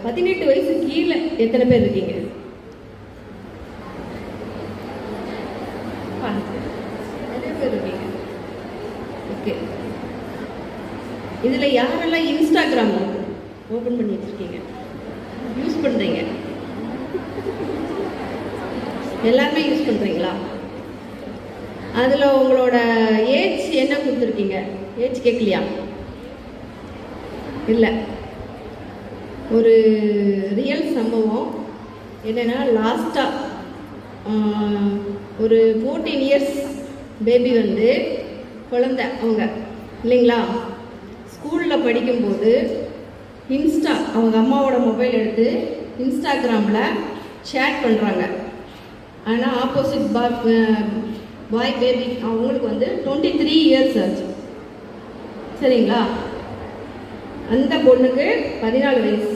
18 வயசு கீழே எத்தனை பேர் இருக்கீங்க? நிறைய பேர் இருக்கீங்க. ஓகே, இதில் யாரெல்லாம் இன்ஸ்டாகிராம் ஓப்பன் பண்ணி வச்சுருக்கீங்க, யூஸ் பண்ணுறீங்க? எல்லாருமே யூஸ் பண்ணுறீங்களா? அதில் உங்களோட ஏஜ் என்ன கொடுத்துருக்கீங்க? ஏஜ் கேட்கலையா? இல்லை. ஒரு ரியல் சம்பவம் என்னென்னா, லாஸ்ட்டாக ஒரு 14 இயர்ஸ் பேபி வந்து குழந்தை அவங்க இல்லைங்களா, ஸ்கூலில் படிக்கும்போது அவங்க அம்மாவோட மொபைல் எடுத்து இன்ஸ்டாகிராமில் சேட் பண்ணுறாங்க. ஆனால் ஆப்போசிட் பாய் பேபி அவங்களுக்கு வந்து 23 இயர்ஸ் ஆச்சு. சரிங்களா? அந்த பொண்ணுக்கு 14 வயசு.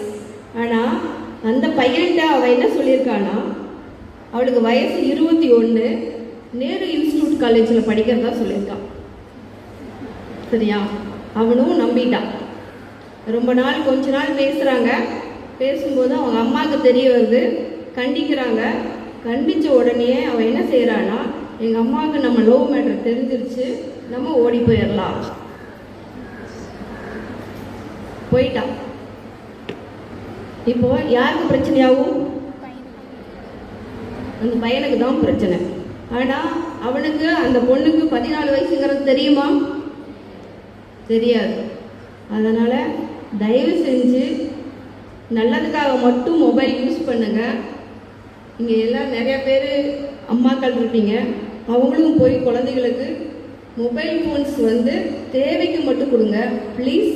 ஆனால் அந்த பையன்கிட்ட அவள் என்ன சொல்லியிருக்கான்னா, அவளுக்கு வயசு 21, நேரு இன்ஸ்டியூட் காலேஜில் படிக்கிறதா சொல்லியிருக்கான். சரியா? அவனும் நம்பிட்டான். ரொம்ப நாள் கொஞ்ச நாள் பேசுகிறாங்க. பேசும்போது அவங்க அம்மாவுக்கு தெரிய வருது, கண்டிக்கிறாங்க. கண்டித்த உடனே அவன் என்ன செய்கிறான்னா, எங்கள் அம்மாவுக்கு நம்ம லவ் மேட்டர் தெரிஞ்சிருச்சு, நம்ம ஓடி போயிடலாம். போயிட்டான். இப்போ யாருக்கு பிரச்சனையாகும்? அந்த பையனுக்கு தான் பிரச்சனை. ஆனால் அவனுக்கு, அந்த பொண்ணுக்கு 14 வயசுங்கிறது தெரியுமா? தெரியாது. அதனால் தயவு செஞ்சு நல்லதுக்காக மட்டும் மொபைல் யூஸ் பண்ணுங்கள். இங்கே எல்லாம் நிறைய பேர் அம்மாக்கள் இருப்பீங்க, அவங்களும் போய் குழந்தைகளுக்கு மொபைல் ஃபோன்ஸ் வந்து தேவைக்கு மட்டும் கொடுங்க ப்ளீஸ்.